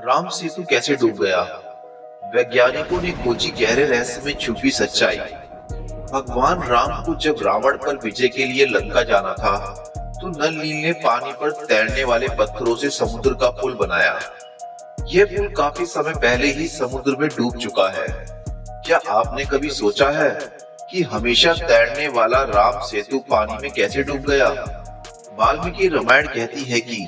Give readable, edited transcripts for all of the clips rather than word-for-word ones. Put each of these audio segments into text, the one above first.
राम सेतु कैसे डूब गया? वैज्ञानिकों ने खोजी गहरे रहस्य में छुपी सच्चाई। भगवान राम को जब रावण पर विजय के लिए लंका जाना था, तो नल नील ने पानी पर तैरने वाले पत्थरों से समुद्र का पुल बनाया। यह पुल काफी समय पहले ही समुद्र में डूब चुका है। क्या आपने कभी सोचा है कि हमेशा तैरने वाला राम सेतु पानी में कैसे डूब गया? वाल्मीकि रामायण कहती है कि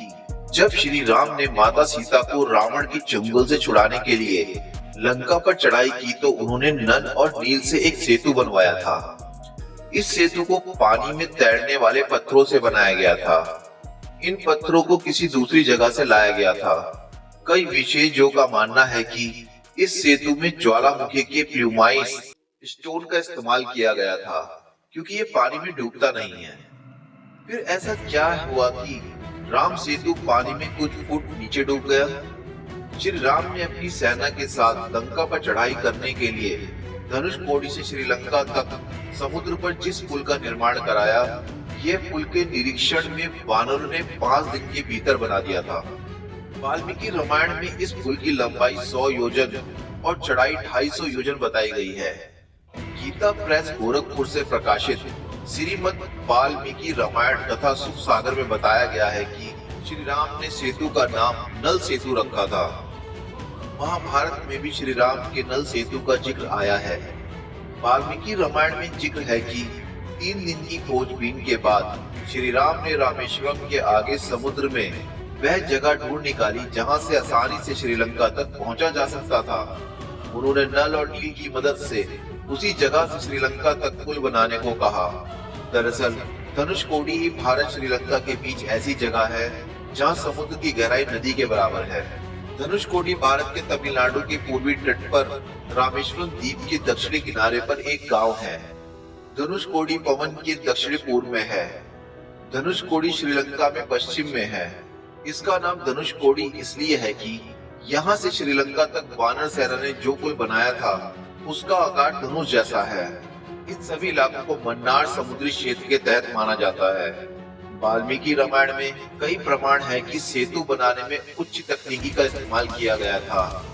जब श्री राम ने माता सीता को रावण की चंगुल से छुड़ाने के लिए लंका पर चढ़ाई की, तो उन्होंने नल और नील से एक सेतु बनवाया था। इस सेतु को पानी में तैरने वाले पत्थरों से बनाया गया था। इन पत्थरों को किसी दूसरी जगह से लाया गया था। कई विशेषज्ञों का मानना है कि इस सेतु में ज्वालामुखी के प्लूमाइस स्टोन का इस्तेमाल किया गया था, क्योंकि ये पानी में डूबता नहीं है। फिर ऐसा क्या हुआ कि राम सेतु पानी में कुछ फुट नीचे डूब गया? श्री राम ने अपनी सेना के साथ लंका पर चढ़ाई करने के लिए धनुषकोडी से श्रीलंका तक समुद्र पर जिस पुल का निर्माण कराया, यह पुल के निरीक्षण में वानरों ने 5 दिन के भीतर बना दिया था। वाल्मीकि रामायण में इस पुल की लंबाई 100 योजन और चढ़ाई 250 योजन बताई गई है। गीता प्रेस गोरखपुर से प्रकाशित श्रीमद् वाल्मीकि रामायण तथा सुख सागर में बताया गया है कि श्री राम ने सेतु का नाम नल सेतु रखा था। महाभारत में भी श्री राम के नल सेतु का जिक्र आया है। वाल्मीकि रामायण में जिक्र है कि 3 दिन की खोजबीन के बाद श्री राम ने रामेश्वरम के आगे समुद्र में वह जगह ढूंढ निकाली जहां से आसानी से श्रीलंका तक पहुंचा जा सकता था। उन्होंने नल और नील की मदद से उसी जगह से श्रीलंका तक पुल बनाने को कहा। दरअसल धनुषकोडी ही भारत श्रीलंका के बीच ऐसी जगह है जहां समुद्र की गहराई नदी के बराबर है। धनुषकोडी भारत के तमिलनाडु के पूर्वी तट पर रामेश्वरम द्वीप के दक्षिणी किनारे पर एक गांव है। धनुषकोडी पवन के दक्षिणी पूर्व में है। धनुषकोडी श्रीलंका में पश्चिम में है। इसका नाम धनुषकोडी इसलिए है कि यहाँ से श्रीलंका तक वानर सेना ने जो पुल बनाया था, उसका आकार धनुष जैसा है। इन सभी इलाकों को मन्नार समुद्री क्षेत्र के तहत माना जाता है। वाल्मीकि रामायण में कई प्रमाण है कि सेतु बनाने में उच्च तकनीकी का इस्तेमाल किया गया था।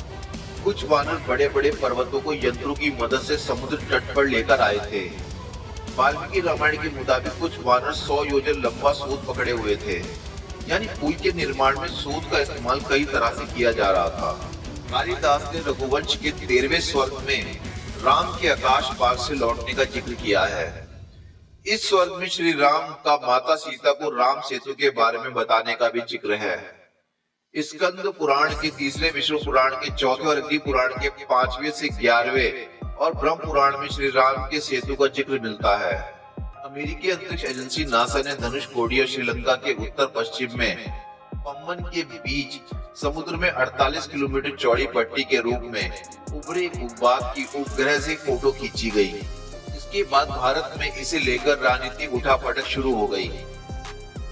कुछ वानर बड़े बड़े पर्वतों को यंत्रों की मदद से समुद्र तट पर लेकर आए थे। वाल्मीकि रामायण के मुताबिक कुछ वानर 100 योजन लंबा सूत पकड़े हुए थे। यानी पुल के निर्माण में सूत का इस्तेमाल कई तरह से किया जा रहा था। कालिदास ने रघुवंश के 13वें स्वर्ग में राम के आकाश मार्ग से लौटने का जिक्र किया है। इस स्वर्ग में श्री राम का माता सीता को राम सेतु के बारे में बताने का भी जिक्र है। स्कंद पुराण के 3, विष्णु पुराण के 4 और अग्नि पुराण के 5वें से 11वें और ब्रह्म पुराण में श्री राम के सेतु का जिक्र मिलता है। अमेरिकी अंतरिक्ष एजेंसी नासा ने धनुषकोडी और श्रीलंका के उत्तर पश्चिम में पम्बन के बीच समुद्र में 48 किलोमीटर चौड़ी पट्टी के रूप में उभरे भूभाग की उपग्रह से फोटो खींची गई। इसके बाद भारत में इसे लेकर राजनीतिक उठापटक शुरू हो गई।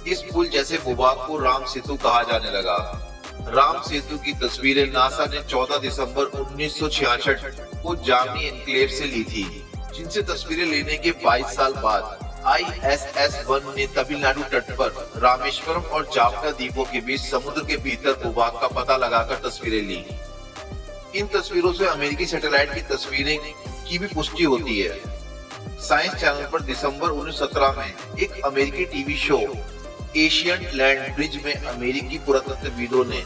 इस पुल जैसे भूभाग को राम सेतु कहा जाने लगा। राम सेतु की तस्वीरें नासा ने 14 दिसंबर 1966 को जामनी एनक्लेव से ली थी, जिनसे तस्वीरें लेने के 22 साल बाद ISS-1 ने तमिलनाडु तट पर रामेश्वरम और जाफना द्वीपों के बीच समुद्र के भीतर भूभाग का पता लगाकर तस्वीरें ली। इन तस्वीरों से अमेरिकी सैटेलाइट की तस्वीरें की भी पुष्टि होती है। साइंस चैनल पर दिसंबर 1917 में एक अमेरिकी TV show Asian land bridge में अमेरिकी पुरातत्वविदों ने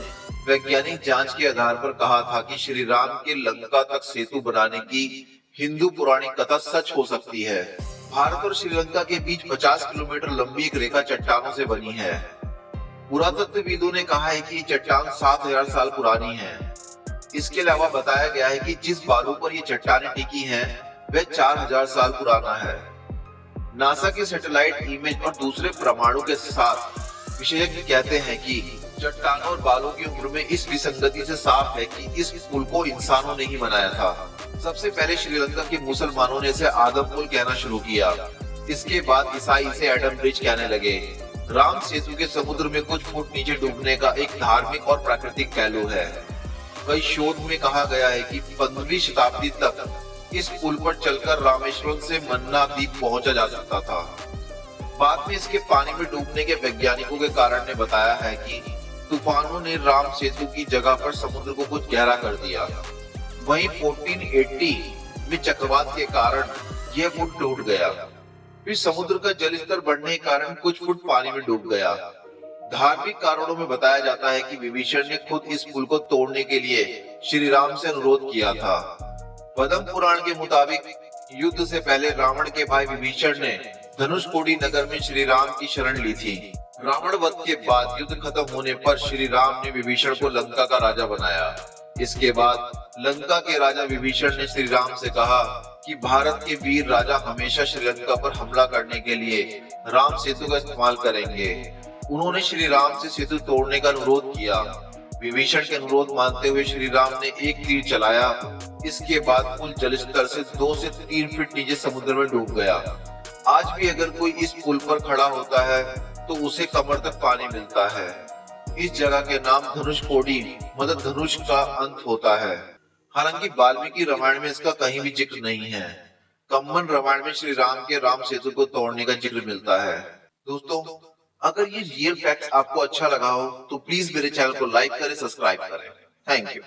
वैज्ञानिक जांच के आधार पर कहा था कि श्री राम के लंका तक सेतु बनाने की हिंदू पौराणिक कथा सच हो सकती है। भारत और श्रीलंका के बीच 50 किलोमीटर लंबी एक रेखा चट्टानों से बनी है। पुरातत्वविदों ने कहा है कि चट्टान 7000 साल पुरानी है। इसके अलावा बताया गया है कि जिस बालू पर ये चट्टानें टिकी हैं, वह 4000 साल पुराना है। नासा के सैटेलाइट इमेज और दूसरे प्रमाणों के साथ विशेषज्ञ कहते हैं कि चट्टानों और बालों की उम्र में इस विसंगति से साफ है कि इस पुल को इंसानों ने ही बनाया था। सबसे पहले श्रीलंका के मुसलमानों ने इसे आदम पुल कहना शुरू किया। इसके बाद ईसाई इसे एडम ब्रिज कहने लगे। राम सेतु के समुद्र में कुछ फुट नीचे डूबने का एक धार्मिक और प्राकृतिक पहलू है। कई शोध में कहा गया है कि 15वीं शताब्दी तक इस पुल पर चलकर रामेश्वरम से मन्ना द्वीप पहुंचा जा सकता था। बाद में इसके पानी में डूबने के वैज्ञानिकों के कारण ने बताया है कि तूफानों ने राम सेतु की जगह पर समुद्र को कुछ गहरा कर दिया। वहीं 1480 में चक्रवात के कारण यह पुल टूट गया। फिर समुद्र का जल स्तर बढ़ने के कारण कुछ फुट पानी में डूब गया। धार्मिक कारणों में बताया जाता है कि विभीषण ने खुद इस पुल को तोड़ने के लिए श्री राम से अनुरोध किया था। पद्म पुराण के मुताबिक युद्ध से पहले रावण के भाई विभीषण ने धनुषकोडी नगर में श्री राम की शरण ली थी। रावण वध के बाद युद्ध खत्म होने पर श्री राम ने विभीषण को लंका का राजा बनाया। इसके बाद लंका के राजा विभीषण ने श्री राम से कहा कि भारत के वीर राजा हमेशा श्रीलंका पर हमला करने के लिए राम सेतु का इस्तेमाल करेंगे। उन्होंने श्री राम से सेतु तोड़ने का अनुरोध किया। विभीषण के अनुरोध मानते हुए श्री राम ने एक तीर चलाया। इसके बाद पुल जल स्तर से 2 से 3 फीट नीचे समुद्र में डूब गया। आज भी अगर कोई इस पुल पर खड़ा होता है तो उसे कमर तक पानी मिलता है। इस जगह के नाम धनुषकोडी मतलब धनुष का अंत होता है। हालांकि वाल्मीकि रामायण में इसका कहीं भी जिक्र नहीं है। कम्बन रामायण में श्री राम के राम सेतु को तोड़ने का जिक्र मिलता है। दोस्तों, अगर ये रियल फैक्ट्स आपको अच्छा लगा हो तो प्लीज मेरे चैनल को लाइक करें, सब्सक्राइब करें। Thank you.